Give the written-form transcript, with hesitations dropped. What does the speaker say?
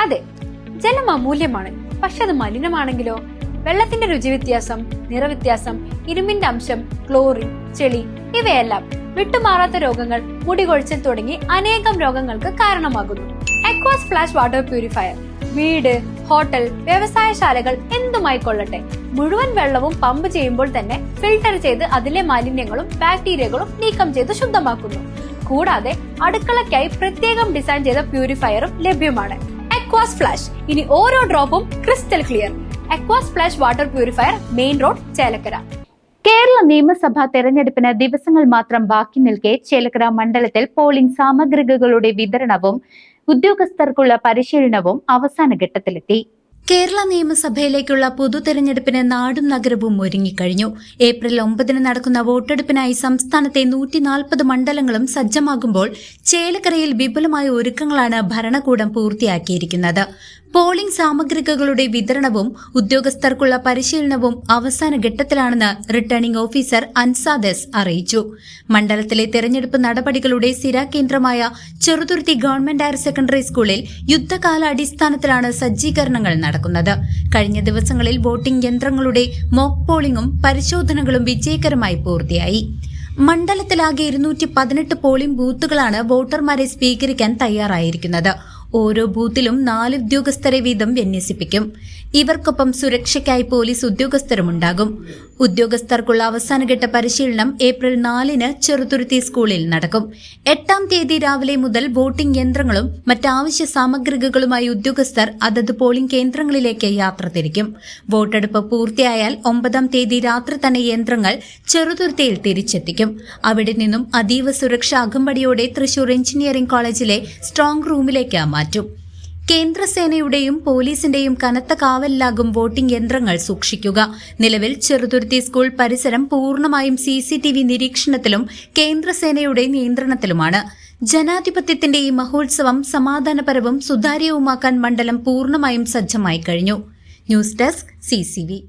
അതെ, ജലം അമൂല്യമാണ്. പക്ഷെ അത് മലിനമാണെങ്കിലോ? വെള്ളത്തിന്റെ രുചി വ്യത്യാസം, നിറവ്യത്യാസം, ഇരുമ്പിന്റെ അംശം, ക്ലോറിൻ, ചെളി ഇവയെല്ലാം വിട്ടുമാറാത്ത രോഗങ്ങൾ, മുടികൊഴിച്ചിൽ തുടങ്ങി അനേകം രോഗങ്ങൾക്ക് കാരണമാകുന്നു. അക്വാസ് ഫ്ലാഷ് വാട്ടർ പ്യൂരിഫയർ വീട്, ഹോട്ടൽ, വ്യവസായശാലകൾ എന്തുമായിക്കൊള്ളട്ടെ, മുഴുവൻ വെള്ളവും പമ്പ് ചെയ്യുമ്പോൾ തന്നെ ഫിൽട്ടർ ചെയ്ത് അതിലെ മാലിന്യങ്ങളും ബാക്ടീരിയകളും നീക്കം ചെയ്ത് ശുദ്ധമാക്കുന്നു. കൂടാതെ അടുക്കളയ്ക്കായി പ്രത്യേകം ഡിസൈൻ ചെയ്ത പ്യൂരിഫയറും ലഭ്യമാണ്. അക്വാസ് ഫ്ലാഷ്, ഇനി ഓരോ ഡ്രോപ്പും crystal clear. Aquas flash water purifier, main road, Chelakkara. Kerala നിയമസഭാ തെരഞ്ഞെടുപ്പിന് ദിവസങ്ങൾ മാത്രം ബാക്കി നിൽക്കെ ചേലക്കര മണ്ഡലത്തിൽ പോളിംഗ് സാമഗ്രികളുടെ വിതരണവും ഉദ്യോഗസ്ഥർക്കുള്ള പരിശീലനവും അവസാന ഘട്ടത്തിലെത്തി. കേരള നിയമസഭയിലേക്കുള്ള പൊതു തെരഞ്ഞെടുപ്പിന് നാടും നഗരവും ഒരുങ്ങിക്കഴിഞ്ഞു. ഏപ്രിൽ 9 നടക്കുന്ന വോട്ടെടുപ്പിനായി സംസ്ഥാനത്തെ 140 മണ്ഡലങ്ങളും സജ്ജമാകുമ്പോൾ ചേലക്കരയിൽ വിപുലമായ ഒരുക്കങ്ങളാണ് ഭരണകൂടം പൂർത്തിയാക്കിയിരിക്കുന്നത്. പോളിംഗ് സാമഗ്രികളുടെ വിതരണവും ഉദ്യോഗസ്ഥർക്കുള്ള പരിശീലനവും അവസാന ഘട്ടത്തിലാണെന്ന് റിട്ടേണിംഗ് ഓഫീസർ അൻസാദസ് അറിയിച്ചു. മണ്ഡലത്തിലെ തെരഞ്ഞെടുപ്പ് നടപടികളുടെ സ്ഥിരകേന്ദ്രമായ ചെറുതുരുത്തി ഗവൺമെന്റ് ഹയർ സെക്കൻഡറി സ്കൂളിൽ യുദ്ധകാലാടിസ്ഥാനത്തിലാണ് സജ്ജീകരണങ്ങൾ നടക്കുന്നത്. കഴിഞ്ഞ ദിവസങ്ങളിൽ വോട്ടിംഗ് യന്ത്രങ്ങളുടെ മോക്ക് പോളിംഗും പരിശോധനകളും വിജയകരമായി പൂർത്തിയായി. മണ്ഡലത്തിലാകെ 218 പോളിംഗ് ബൂത്തുകളാണ് വോട്ടർമാരെ സ്വീകരിക്കാൻ തയ്യാറായിരിക്കുന്നത്. ഓരോ ബൂത്തിലും 4 ഉദ്യോഗസ്ഥരെ വീതം വിന്യസിപ്പിക്കും. ഇവർക്കൊപ്പം സുരക്ഷയ്ക്കായി പോലീസ് ഉദ്യോഗസ്ഥരുമുണ്ടാകും. ഉദ്യോഗസ്ഥർക്കുള്ള അവസാനഘട്ട പരിശീലനം ഏപ്രിൽ 4 ചെറുതുരുത്തി സ്കൂളിൽ നടക്കും. 8 തീയതി രാവിലെ മുതൽ വോട്ടിംഗ് യന്ത്രങ്ങളും മറ്റാവശ്യ സാമഗ്രികളുമായി ഉദ്യോഗസ്ഥർ അതത് പോളിംഗ് കേന്ദ്രങ്ങളിലേക്ക് യാത്ര തിരിക്കും. വോട്ടെടുപ്പ് പൂർത്തിയായാൽ 9 തീയതി രാത്രി തന്നെ യന്ത്രങ്ങൾ ചെറുതുരുത്തിയിൽ തിരിച്ചെത്തിക്കും. അവിടെ നിന്നും അതീവ സുരക്ഷാ അകമ്പടിയോടെ തൃശൂർ എഞ്ചിനീയറിംഗ് കോളേജിലെ സ്ട്രോങ് റൂമിലേക്ക് മാറ്റും. കേന്ദ്രസേനയുടെയും പോലീസിന്റെയും കനത്ത കാവലിലാകും വോട്ടിംഗ് യന്ത്രങ്ങൾ സൂക്ഷിക്കുക. നിലവിൽ ചെറുതുരുത്തി സ്കൂൾ പരിസരം പൂർണ്ണമായും CCTV നിരീക്ഷണത്തിലും കേന്ദ്രസേനയുടെ നിയന്ത്രണത്തിലുമാണ്. ജനാധിപത്യത്തിന്റെ ഈ മഹോത്സവം സമാധാനപരവും സുതാര്യവുമാക്കാൻ മണ്ഡലം പൂർണ്ണമായും സജ്ജമായി കഴിഞ്ഞു. News desk CCV.